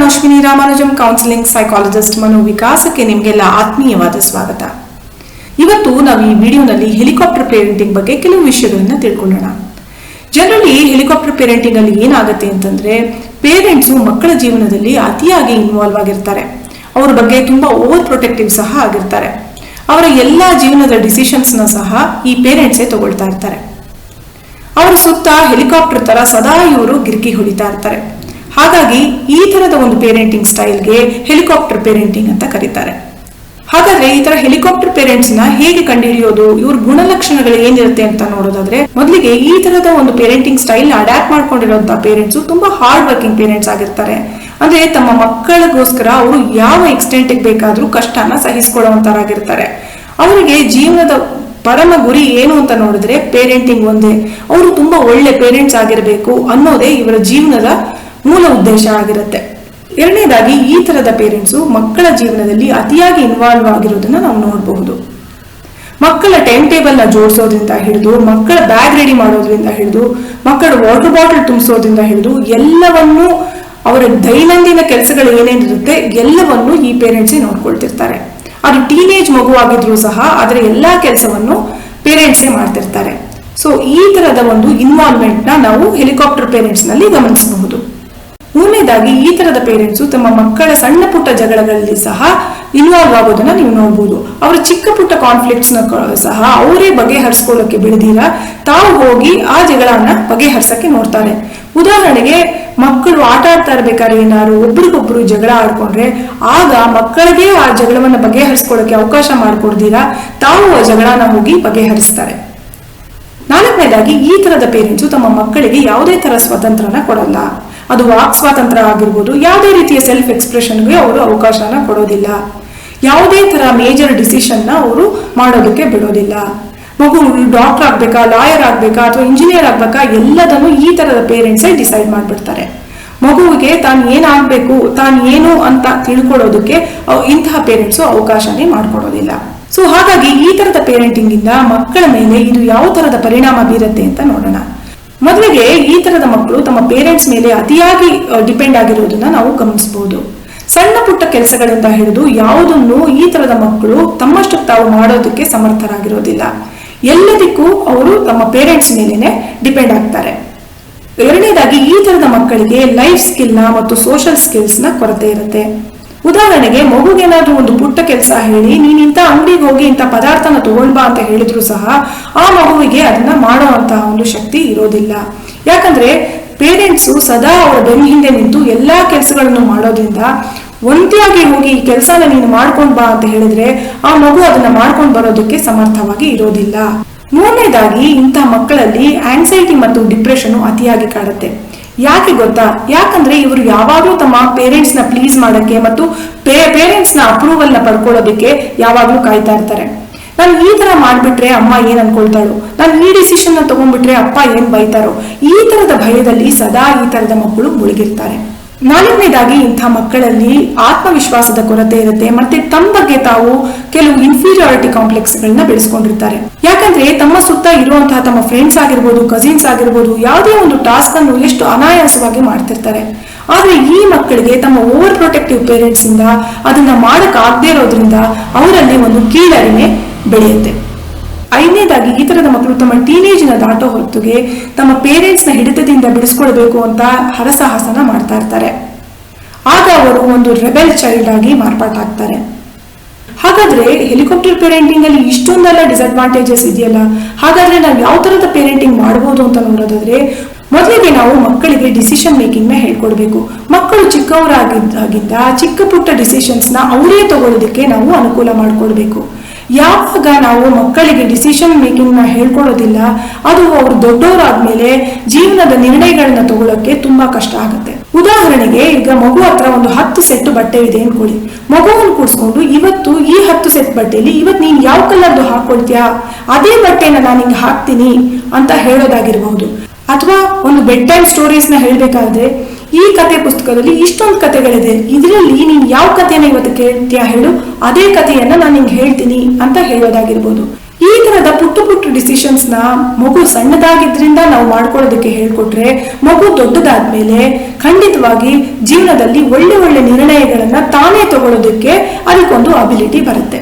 ನಾನು Ashwini Ramanujam, counselling psychologist, ಮನೋವಿಕಾಸಕ್ಕೆ ನಿಮಗೆಲ್ಲ ಆತ್ಮೀಯವಾದ ಸ್ವಾಗತ. ಇವತ್ತು ನಾವು ಈ ವಿಡಿಯೋನಲ್ಲಿ ಹೆಲಿಕಾಪ್ಟರ್ ಪೇರೆಂಟಿಂಗ್ ಬಗ್ಗೆ ಕೆಲವು ವಿಷಯಗಳನ್ನ ತಿಳ್ಕೊಳ್ಳೋಣ. ಜನರಲಿ ಹೆಲಿಕಾಪ್ಟರ್ ಪೇರೆಂಟಿಂಗ್ ಅಲ್ಲಿ ಏನಾಗುತ್ತೆ ಅಂತಂದ್ರೆ, ಪೇರೆಂಟ್ಸು ಮಕ್ಕಳ ಜೀವನದಲ್ಲಿ ಅತಿಯಾಗಿ ಇನ್ವಾಲ್ವ್ ಆಗಿರ್ತಾರೆ. ಅವ್ರ ಬಗ್ಗೆ ತುಂಬಾ ಓವರ್ ಪ್ರೊಟೆಕ್ಟಿವ್ ಸಹ ಆಗಿರ್ತಾರೆ. ಅವರ ಎಲ್ಲಾ ಜೀವನದ ಡಿಸಿಷನ್ಸ್ ನ ಸಹ ಈ ಪೇರೆಂಟ್ಸೇ ತಗೊಳ್ತಾ ಇರ್ತಾರೆ. ಅವರ ಸುತ್ತ ಹೆಲಿಕಾಪ್ಟರ್ ತರ ಸದಾ ಇವರು ಗಿರ್ಕಿ ಹೊಡಿತಾ ಇರ್ತಾರೆ. ಹಾಗಾಗಿ ಈ ತರದ ಒಂದು ಪೇರೆಂಟಿಂಗ್ ಸ್ಟೈಲ್ಗೆ ಹೆಲಿಕಾಪ್ಟರ್ ಪೇರೆಂಟಿಂಗ್ ಅಂತ ಕರೀತಾರೆ. ಹಾಗಾದ್ರೆ ಈ ತರ ಹೆಲಿಕಾಪ್ಟರ್ ಪೇರೆಂಟ್ಸ್ ನ ಹೇಗೆ ಕಂಡುಹಿಡಿಯೋದು, ಇವ್ರ ಗುಣಲಕ್ಷಣಗಳು ಏನಿರುತ್ತೆ ಅಂತ ನೋಡೋದಾದ್ರೆ, ಮೊದಲಿಗೆ ಈ ತರದ ಒಂದು ಪೇರೆಂಟಿಂಗ್ ಸ್ಟೈಲ್ ಅಡ್ಯಾಪ್ಟ್ ಮಾಡ್ಕೊಂಡಿರುವಂತಹ ಪೇರೆಂಟ್ಸ್ ತುಂಬಾ ಹಾರ್ಡ್ ವರ್ಕಿಂಗ್ ಪೇರೆಂಟ್ಸ್ ಆಗಿರ್ತಾರೆ. ಅಂದ್ರೆ ತಮ್ಮ ಮಕ್ಕಳಿಗೋಸ್ಕರ ಅವರು ಯಾವ ಎಕ್ಸ್ಟೆಂಟ್ ಬೇಕಾದ್ರೂ ಕಷ್ಟನ ಸಹಿಸಿಕೊಳ್ಳುವಂತರಾಗಿರ್ತಾರೆ. ಅವರಿಗೆ ಜೀವನದ ಪರಮ ಗುರಿ ಏನು ಅಂತ ನೋಡಿದ್ರೆ ಪೇರೆಂಟಿಂಗ್ ಒಂದೇ. ಅವರು ತುಂಬಾ ಒಳ್ಳೆ ಪೇರೆಂಟ್ಸ್ ಆಗಿರಬೇಕು ಅನ್ನೋದೇ ಇವರ ಜೀವನದ ಮೂಲ ಉದ್ದೇಶ ಆಗಿರುತ್ತೆ. ಎರಡನೇದಾಗಿ, ಈ ತರದ ಪೇರೆಂಟ್ಸು ಮಕ್ಕಳ ಜೀವನದಲ್ಲಿ ಅತಿಯಾಗಿ ಇನ್ವಾಲ್ವ್ ಆಗಿರೋದನ್ನ ನಾವು ನೋಡಬಹುದು. ಮಕ್ಕಳ ಟೈಮ್ ಟೇಬಲ್ ನ ಜೋಡಿಸೋದ್ರಿಂದ ಹಿಡಿದು, ಮಕ್ಕಳ ಬ್ಯಾಗ್ ರೆಡಿ ಮಾಡೋದ್ರಿಂದ ಹಿಡಿದು, ಮಕ್ಕಳ ವಾಟರ್ ಬಾಟಲ್ ತುಂಬಿಸೋದ್ರಿಂದ ಹಿಡಿದು ಎಲ್ಲವನ್ನೂ, ಅವರ ದೈನಂದಿನ ಕೆಲಸಗಳು ಏನೇನಿರುತ್ತೆ ಎಲ್ಲವನ್ನೂ ಈ ಪೇರೆಂಟ್ಸೇ ನೋಡ್ಕೊಳ್ತಿರ್ತಾರೆ. ಅದು ಟೀನೇಜ್ ಮಗು ಆಗಿದ್ರು ಸಹ ಅದರ ಎಲ್ಲಾ ಕೆಲಸವನ್ನು ಪೇರೆಂಟ್ಸೇ ಮಾಡ್ತಿರ್ತಾರೆ. ಸೊ ಈ ತರದ ಒಂದು ಇನ್ವಾಲ್ವ್ಮೆಂಟ್ ನ ನಾವು ಹೆಲಿಕಾಪ್ಟರ್ ಪೇರೆಂಟ್ಸ್ ನಲ್ಲಿ ಗಮನಿಸಬಹುದು. ಮೂರನೇದಾಗಿ, ಈ ತರದ ಪೇರೆಂಟ್ಸು ತಮ್ಮ ಮಕ್ಕಳ ಸಣ್ಣ ಪುಟ್ಟ ಜಗಳಗಳಲ್ಲಿ ಸಹ ಇನ್ವಾಲ್ವ್ ಆಗೋದನ್ನ ನೀವು ನೋಡಬಹುದು. ಅವರ ಚಿಕ್ಕ ಪುಟ್ಟ ಕಾನ್ಫ್ಲಿಕ್ಟ್ಸ್ ನ ಸಹ ಅವರೇ ಬಗೆಹರಿಸ್ಕೊಳ್ಳೋಕೆ ಬಿಡದಿರ ತಾವು ಹೋಗಿ ಆ ಜಗಳನ್ನ ಬಗೆಹರಿಸಕ್ಕೆ ನೋಡ್ತಾರೆ. ಉದಾಹರಣೆಗೆ, ಮಕ್ಕಳು ಆಟ ಆಡ್ತಾ ಇರ್ಬೇಕಾದ್ರೆ ಏನಾದ್ರು ಒಬ್ರಿಗೊಬ್ರು ಜಗಳ ಆಡ್ಕೊಂಡ್ರೆ ಆಗ ಮಕ್ಕಳಿಗೆ ಆ ಜಗಳವನ್ನ ಬಗೆಹರಿಸ್ಕೊಳ್ಳೋಕೆ ಅವಕಾಶ ಮಾಡಿಕೊಡ್ದಿರ ತಾವು ಆ ಜಗಳನ ಹೋಗಿ ಬಗೆಹರಿಸ್ತಾರೆ. ನಾಲ್ಕನೇದಾಗಿ, ಈ ತರದ ಪೇರೆಂಟ್ಸು ತಮ್ಮ ಮಕ್ಕಳಿಗೆ ಯಾವುದೇ ತರ ಸ್ವತಂತ್ರನ ಕೊಡಲ್ಲ. ಅದು ವಾಕ್ ಸ್ವಾತಂತ್ರ್ಯ ಆಗಿರ್ಬೋದು, ಯಾವುದೇ ರೀತಿಯ ಸೆಲ್ಫ್ ಎಕ್ಸ್ಪ್ರೆಷನ್ಗೆ ಅವರು ಅವಕಾಶನ ಕೊಡೋದಿಲ್ಲ. ಯಾವುದೇ ತರ ಮೇಜರ್ ಡಿಸಿಷನ್ ನ ಅವರು ಮಾಡೋದಕ್ಕೆ ಬಿಡೋದಿಲ್ಲ. ಮಗು ಡಾಕ್ಟರ್ ಆಗ್ಬೇಕಾ, ಲಾಯರ್ ಆಗ್ಬೇಕಾ ಅಥವಾ ಇಂಜಿನಿಯರ್ ಆಗ್ಬೇಕಾ ಎಲ್ಲದನ್ನು ಈ ತರದ ಪೇರೆಂಟ್ಸೇ ಡಿಸೈಡ್ ಮಾಡ್ಬಿಡ್ತಾರೆ. ಮಗುವಿಗೆ ತಾನು ಏನಾಗ್ಬೇಕು, ತಾನು ಏನು ಅಂತ ತಿಳ್ಕೊಳ್ಳೋದಕ್ಕೆ ಇಂತಹ ಪೇರೆಂಟ್ಸು ಅವಕಾಶನೇ ಮಾಡ್ಕೊಡೋದಿಲ್ಲ. ಸೊ ಹಾಗಾಗಿ ಈ ತರದ ಪೇರೆಂಟಿಂಗ್ ಇಂದ ಮಕ್ಕಳ ಮೇಲೆ ಇದು ಯಾವ ತರದ ಪರಿಣಾಮ ಬೀರುತ್ತೆ ಅಂತ ನೋಡೋಣ. ಮೊದಲಿಗೆ, ಈ ತರದ ಮಕ್ಕಳು ತಮ್ಮ ಪೇರೆಂಟ್ಸ್ ಮೇಲೆ ಅತಿಯಾಗಿ ಡಿಪೆಂಡ್ ಆಗಿರೋದನ್ನ ನಾವು ಗಮನಿಸಬಹುದು. ಸಣ್ಣ ಪುಟ್ಟ ಕೆಲಸಗಳಿಂದ ಹಿಡಿದು ಯಾವುದನ್ನು ಈ ತರದ ಮಕ್ಕಳು ತಮ್ಮಷ್ಟಕ್ಕೆ ತಾವು ಮಾಡೋದಕ್ಕೆ ಸಮರ್ಥರಾಗಿರೋದಿಲ್ಲ. ಎಲ್ಲದಕ್ಕೂ ಅವರು ತಮ್ಮ ಪೇರೆಂಟ್ಸ್ ಮೇಲೇನೆ ಡಿಪೆಂಡ್ ಆಗ್ತಾರೆ. ಎರಡನೇದಾಗಿ, ಈ ತರದ ಮಕ್ಕಳಿಗೆ ಲೈಫ್ ಸ್ಕಿಲ್ ನ ಮತ್ತು ಸೋಷಿಯಲ್ ಸ್ಕಿಲ್ಸ್ ನ ಕೊರತೆ ಇರುತ್ತೆ. ಉದಾಹರಣೆಗೆ, ಮಗುಗೇನಾದ್ರೂ ಒಂದು ಪುಟ್ಟ ಕೆಲಸ ಹೇಳಿ ನೀನ್ ಇಂಥ ಅಂಗಡಿಗೆ ಹೋಗಿ ಇಂಥ ಪದಾರ್ಥನ ತಗೊಂಡ್ಬಾ ಅಂತ ಹೇಳಿದ್ರು ಸಹ ಆ ಮಗುವಿಗೆ ಅದನ್ನ ಮಾಡುವಂತಹ ಒಂದು ಶಕ್ತಿ ಇರೋದಿಲ್ಲ. ಯಾಕಂದ್ರೆ ಪೇರೆಂಟ್ಸು ಸದಾ ಅವರ ಬೆನ್ನ ಹಿಂದೆ ನಿಂತು ಎಲ್ಲಾ ಕೆಲಸಗಳನ್ನು ಮಾಡೋದ್ರಿಂದ ಒಂಟಿಯಾಗಿ ಹೋಗಿ ಈ ಕೆಲಸನ ನೀನು ಮಾಡ್ಕೊಂಡ್ ಬಾ ಅಂತ ಹೇಳಿದ್ರೆ ಆ ಮಗು ಅದನ್ನ ಮಾಡ್ಕೊಂಡು ಬರೋದಕ್ಕೆ ಸಮರ್ಥವಾಗಿ ಇರೋದಿಲ್ಲ. ಮೂರನೇದಾಗಿ, ಇಂಥ ಮಕ್ಕಳಲ್ಲಿ ಆಂಗ್ಸೈಟಿ ಮತ್ತು ಡಿಪ್ರೆಷನ್ ಅತಿಯಾಗಿ ಕಾಡುತ್ತೆ. ಯಾಕೆ ಗೊತ್ತಾ? ಯಾಕಂದ್ರೆ ಇವರು ಯಾವಾಗ್ಲೂ ತಮ್ಮ ಪೇರೆಂಟ್ಸ್ ನ ಪ್ಲೀಸ್ ಮಾಡಕ್ಕೆ ಮತ್ತು ಪೇರೆಂಟ್ಸ್ ನ ಅಪ್ರೂವಲ್ ನ ಪಡ್ಕೊಳ್ಳೋದಕ್ಕೆ ಯಾವಾಗ್ಲೂ ಕಾಯ್ತಾ ಇರ್ತಾರೆ. ನಾನು ಈ ತರ ಮಾಡ್ಬಿಟ್ರೆ ಅಮ್ಮ ಏನ್ ಅನ್ಕೊಳ್ತಾಳೋ, ನಾನು ಈ ಡಿಸಿಷನ್ ನ ತಗೊಂಡ್ಬಿಟ್ರೆ ಅಪ್ಪ ಏನ್ ಬೈತಾರೋ, ಈ ತರದ ಭಯದಲ್ಲಿ ಸದಾ ಈ ತರದ ಮಕ್ಕಳು ಮುಳುಗಿರ್ತಾರೆ. ನಾಲ್ಕನೇದಾಗಿ, ಇಂಥ ಮಕ್ಕಳಲ್ಲಿ ಆತ್ಮವಿಶ್ವಾಸದ ಕೊರತೆ ಇರುತ್ತೆ. ಮತ್ತೆ ತಮ್ಮ ಬಗ್ಗೆ ತಾವು ಕೆಲವು ಇನ್ಫೀರಿಯಾರಿಟಿ ಕಾಂಪ್ಲೆಕ್ಸ್ ಗಳನ್ನ ಬೆಳೆಸ್ಕೊಂಡಿರ್ತಾರೆ. ಯಾಕಂದ್ರೆ ತಮ್ಮ ಸುತ್ತ ಇರುವಂತಹ ತಮ್ಮ ಫ್ರೆಂಡ್ಸ್ ಆಗಿರ್ಬೋದು, ಕಸಿನ್ಸ್ ಆಗಿರ್ಬೋದು, ಯಾವುದೇ ಒಂದು ಟಾಸ್ಕ್ ಅನ್ನು ಎಷ್ಟು ಅನಾಯಾಸವಾಗಿ ಮಾಡ್ತಿರ್ತಾರೆ. ಆದ್ರೆ ಈ ಮಕ್ಕಳಿಗೆ ತಮ್ಮ ಓವರ್ ಪ್ರೊಟೆಕ್ಟಿವ್ ಪೇರೆಂಟ್ಸ್ ಇಂದ ಅದನ್ನ ಮಾಡಕ್ ಆಗದೆ ಇರೋದ್ರಿಂದ ಅವರಲ್ಲಿ ಒಂದು ಕೀಳರಿಮೆ ಬೆಳೆಯುತ್ತೆ. ಐದನೇದಾಗಿ, ಈ ತರದ ಮಕ್ಕಳು ತಮ್ಮ ಟೀನೇಜ್ ನ ದಾಟೋ ಹೊತ್ತಿಗೆ ತಮ್ಮ ಪೇರೆಂಟ್ಸ್ ನ ಹಿಡಿತದಿಂದ ಬಿಡಿಸ್ಕೊಳ್ಬೇಕು ಅಂತ ಹರಸಾಹಸನ ಮಾಡ್ತಾ ಇರ್ತಾರೆ. ಆಗ ಅವರು ಒಂದು ರೆಬೆಲ್ ಚೈಲ್ಡ್ ಆಗಿ ಮಾರ್ಪಾಟಾಗ್ತಾರೆ. ಹಾಗಾದ್ರೆ ಹೆಲಿಕಾಪ್ಟರ್ ಪೇರೆಂಟಿಂಗ್ ಅಲ್ಲಿ ಇಷ್ಟೊಂದೆಲ್ಲ ಡಿಸ್ಅಡ್ವಾಂಟೇಜಸ್ ಇದೆಯಲ್ಲ, ಹಾಗಾದ್ರೆ ನಾವು ಯಾವ ತರದ ಪೇರೆಂಟಿಂಗ್ ಮಾಡಬಹುದು ಅಂತ ನೋಡೋದಾದ್ರೆ, ಮೊದಲಿಗೆ ನಾವು ಮಕ್ಕಳಿಗೆ ಡಿಸಿಷನ್ ಮೇಕಿಂಗ್ ನ ಹೇಳ್ಕೊಡ್ಬೇಕು. ಮಕ್ಕಳು ಚಿಕ್ಕವರಾಗಿದ್ದ ಚಿಕ್ಕ ಪುಟ್ಟ ಡಿಸಿಷನ್ಸ್ ನ ಅವರೇ ತಗೊಳ್ಳೋದಕ್ಕೆ ನಾವು ಅನುಕೂಲ ಮಾಡಿಕೊಡ್ಬೇಕು. ಯಾವಾಗ ನಾವು ಮಕ್ಕಳಿಗೆ ಡಿಸಿಷನ್ ಮೇಕಿಂಗ್ ನ ಹೇಳ್ಕೊಡೋದಿಲ್ಲ, ಅದು ಅವರು ದೊಡ್ಡವರಾದ್ಮೇಲೆ ಜೀವನದ ನಿರ್ಣಯಗಳನ್ನ ತಗೊಳ್ಳೋಕೆ ತುಂಬಾ ಕಷ್ಟ ಆಗುತ್ತೆ. ಉದಾಹರಣೆಗೆ, ಈಗ ಮಗು ಹತ್ರ ಒಂದು 10 ಸೆಟ್ ಬಟ್ಟೆ ಇದೆ ಅನ್ಕೊಳ್ಳಿ. ಮಗುವನ್ನು ಕೂಡಿಸ್ಕೊಂಡು ಇವತ್ತು ಈ 10 ಸೆಟ್ ಬಟ್ಟೆಯಲ್ಲಿ ಇವತ್ತು ನೀನ್ ಯಾವ ಕಲರ್ದು ಹಾಕೊಳ್ತೀಯಾ, ಅದೇ ಬಟ್ಟೆನ ನಾನು ಹಿಂಗೆ ಹಾಕ್ತೀನಿ ಅಂತ ಹೇಳೋದಾಗಿರ್ಬಹುದು. ಅಥವಾ ಒಂದು ಬೆಡ್ ಟೈಮ್ ಸ್ಟೋರೀಸ್ ನ ಹೇಳ್ಬೇಕಾದ್ರೆ, ಈ ಕತೆ ಪುಸ್ತಕದಲ್ಲಿ ಇಷ್ಟೊಂದು ಕತೆಗಳಿದೆ, ಇದರಲ್ಲಿ ನೀನ್ ಯಾವ ಕಥೆನ ಇವತ್ತು ಕೇಳ್ತೀಯಾ ಹೇಳು, ಅದೇ ಕಥೆಯನ್ನ ನಾನು ನಿಂಗೆ ಹೇಳ್ತೀನಿ ಅಂತ ಹೇಳೋದಾಗಿರ್ಬೋದು. ಈ ತರದ ಪುಟ್ಟ ಪುಟ್ಟ ಡಿಸಿಷನ್ಸ್ ನ ಮಗು ಸಣ್ಣದಾಗಿದ್ರಿಂದ ನಾವು ಮಾಡ್ಕೊಳ್ಳೋದಕ್ಕೆ ಹೇಳ್ಕೊಟ್ರೆ ಮಗು ದೊಡ್ಡದಾದ್ಮೇಲೆ ಖಂಡಿತವಾಗಿ ಜೀವನದಲ್ಲಿ ಒಳ್ಳೆ ಒಳ್ಳೆ ನಿರ್ಣಯಗಳನ್ನ ತಾನೇ ತಗೊಳ್ಳೋದಕ್ಕೆ ಅದಕ್ಕೊಂದು ಅಬಿಲಿಟಿ ಬರುತ್ತೆ.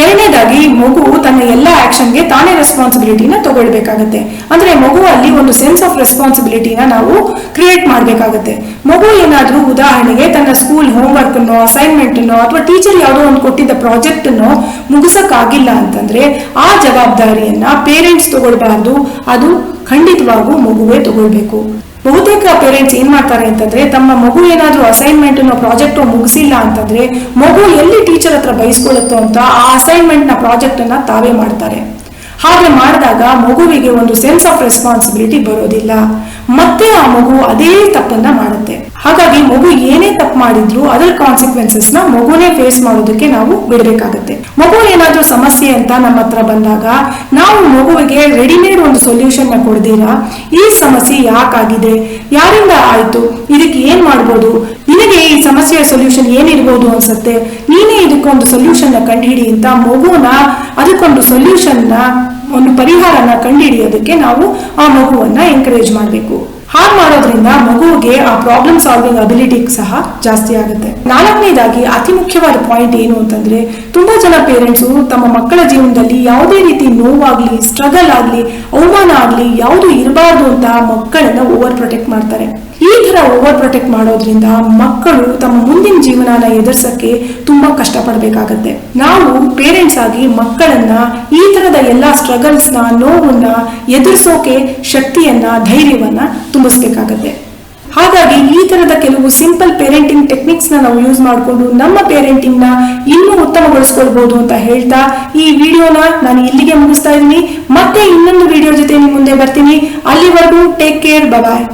ಎರಡನೇದಾಗಿ ಮಗು ತನ್ನ ಎಲ್ಲ ಆಕ್ಷನ್ಗೆ ತಾನೇ ರೆಸ್ಪಾನ್ಸಿಬಿಲಿಟಿನ ತಗೊಳ್ಬೇಕಾಗತ್ತೆ. ಅಂದ್ರೆ ಮಗುವಲ್ಲಿ ಒಂದು ಸೆನ್ಸ್ ಆಫ್ ರೆಸ್ಪಾನ್ಸಿಬಿಲಿಟಿನ ನಾವು ಕ್ರಿಯೇಟ್ ಮಾಡ್ಬೇಕಾಗತ್ತೆ. ಮಗು ಏನಾದ್ರೂ ಉದಾಹರಣೆಗೆ ತನ್ನ ಸ್ಕೂಲ್ ಹೋಮ್ವರ್ಕ್ ಅನ್ನೋ ಅಸೈನ್ಮೆಂಟ್ ಅನ್ನೋ ಅಥವಾ ಟೀಚರ್ ಯಾವುದೋ ಒಂದು ಕೊಟ್ಟಿದ್ದ ಪ್ರಾಜೆಕ್ಟ್ ಅನ್ನೋ ಮುಗಿಸಕ್ಕಾಗಿಲ್ಲ ಅಂತಂದ್ರೆ ಆ ಜವಾಬ್ದಾರಿಯನ್ನ ಪೇರೆಂಟ್ಸ್ ತಗೊಳ್ಬಾರ್ದು, ಅದು ಖಂಡಿತವಾಗೂ ಮಗುವೇ ತಗೊಳ್ಬೇಕು. ಬಹುತೇಕ ಪೇರೆಂಟ್ಸ್ ಏನ್ ಮಾಡ್ತಾರೆ ಅಂತಂದ್ರೆ ತಮ್ಮ ಮಗು ಏನಾದ್ರೂ ಅಸೈನ್ಮೆಂಟ್ ಪ್ರಾಜೆಕ್ಟ್ ಮುಗಿಸಿಲ್ಲ ಅಂತಂದ್ರೆ ಮಗು ಎಲ್ಲಿ ಟೀಚರ್ ಹತ್ರ ಬಯಸ್ಕೊಳ್ಳುತ್ತೋ ಅಂತ ಆ ಅಸೈನ್ಮೆಂಟ್ ನ ಪ್ರಾಜೆಕ್ಟ್ ಅನ್ನ ತಾವೇ ಮಾಡ್ತಾರೆ. ಹಾಗೆ ಮಾಡಿದಾಗ ಮಗುವಿಗೆ ಒಂದು ಸೆನ್ಸ್ ಆಫ್ ರೆಸ್ಪಾನ್ಸಿಬಿಲಿಟಿ ಬರೋದಿಲ್ಲ, ಮತ್ತೆ ಆ ಮಗು ಅದೇ ತಪ್ಪನ್ನ ಮಾಡುತ್ತೆ. ಹಾಗಾಗಿ ಮಗು ಏನೇ ತಪ್ಪು ಮಾಡಿದ್ರು ಅದರ ಕಾನ್ಸಿಕ್ವೆನ್ಸಸ್ ನ ಮಗುನೇ ಫೇಸ್ ಮಾಡೋದಕ್ಕೆ ನಾವು ಬಿಡಬೇಕಾಗತ್ತೆ. ಮಗು ಏನಾದ್ರೂ ಸಮಸ್ಯೆ ಅಂತ ನಮ್ಮ ಹತ್ರ ಬಂದಾಗ ನಾವು ಮಗುವಿಗೆ ರೆಡಿಮೇಡ್ ಒಂದು ಸೊಲ್ಯೂಷನ್ ನ ಕೊಡ್ದೀರಾ, ಈ ಸಮಸ್ಯೆ ಯಾಕಾಗಿದೆ, ಯಾರಿಂದ ಆಯ್ತು, ಇದಕ್ಕೆ ಏನ್ ಮಾಡ್ಬೋದು, ನಿನಗೆ ಈ ಸಮಸ್ಯೆಯ ಸೊಲ್ಯೂಷನ್ ಏನಿರ್ಬೋದು ಅನ್ಸುತ್ತೆ, ನೀನೇ ಇದಕ್ಕೊಂದು ಸೊಲ್ಯೂಷನ್ ನ ಕಂಡುಹಿಡಿ ಅಂತ ಮಗುನ ಅದಕ್ಕೊಂದು ಸೊಲ್ಯೂಷನ್ ನ ಒಂದು ಪರಿಹಾರನ ಕಂಡುಹಿಡಿಯೋದಕ್ಕೆ ನಾವು ಆ ಮಗುವನ್ನ ಎಂಕರೇಜ್ ಮಾಡಬೇಕು. ಹಾಗೆ ಮಾಡೋದ್ರಿಂದ ಮಗುವಿಗೆ ಆ ಪ್ರಾಬ್ಲಮ್ ಸಾಲ್ವಿಂಗ್ ಅಬಿಲಿಟಿ ಸಹ ಜಾಸ್ತಿ ಆಗುತ್ತೆ. ನಾಲ್ಕನೇದಾಗಿ ಅತಿ ಮುಖ್ಯವಾದ ಪಾಯಿಂಟ್ ಏನು ಅಂತಂದ್ರೆ ತುಂಬಾ ಜನ ಪೇರೆಂಟ್ಸು ತಮ್ಮ ಮಕ್ಕಳ ಜೀವನದಲ್ಲಿ ಯಾವುದೇ ರೀತಿ ನೋವಾಗ್ಲಿ, ಸ್ಟ್ರಗಲ್ ಆಗ್ಲಿ, ಅವಮಾನ ಆಗ್ಲಿ ಯಾವುದು ಇರಬಾರ್ದು ಅಂತ ಮಕ್ಕಳನ್ನ ಓವರ್ ಪ್ರೊಟೆಕ್ಟ್ ಮಾಡ್ತಾರೆ. ಈ ತರ ಓವರ್ ಪ್ರೊಟೆಕ್ಟ್ ಮಾಡೋದ್ರಿಂದ ಮಕ್ಕಳು ತಮ್ಮ ಮುಂದಿನ ಜೀವನನ ಎದುರಿಸಕ್ಕೆ ತುಂಬಾ ಕಷ್ಟಪಡಬೇಕಾಗತ್ತೆ. ನಾವು ಪೇರೆಂಟ್ಸ್ ಆಗಿ ಮಕ್ಕಳನ್ನ ಈ ತರದ ಎಲ್ಲಾ ಸ್ಟ್ರಗಲ್ಸ್ ನ, ನೋವನ್ನ ಎದುರಿಸೋಕೆ ಶಕ್ತಿಯನ್ನ, ಧೈರ್ಯವನ್ನ ತುಂಬಿಸ್ಬೇಕಾಗತ್ತೆ. ಹಾಗಾಗಿ ಈ ತರದ ಕೆಲವು ಸಿಂಪಲ್ ಪೇರೆಂಟಿಂಗ್ ಟೆಕ್ನಿಕ್ಸ್ ನ ನಾವು ಯೂಸ್ ಮಾಡಿಕೊಂಡು ನಮ್ಮ ಪೇರೆಂಟಿಂಗ್ ನ ಇನ್ನೂ ಉತ್ತಮಗೊಳಿಸ್ಕೊಳ್ಬಹುದು ಅಂತ ಹೇಳ್ತಾ ಈ ವಿಡಿಯೋನ ನಾನು ಇಲ್ಲಿಗೆ ಮುಗಿಸ್ತಾ ಇದ್ದೀನಿ. ಮತ್ತೆ ಇನ್ನೊಂದು ವಿಡಿಯೋ ಜೊತೆ ನಿಮ್ ಮುಂದೆ ಬರ್ತೀನಿ. ಅಲ್ಲಿವರೆಗೂ ಟೇಕ್ ಕೇರ್, ಬಾಯ್.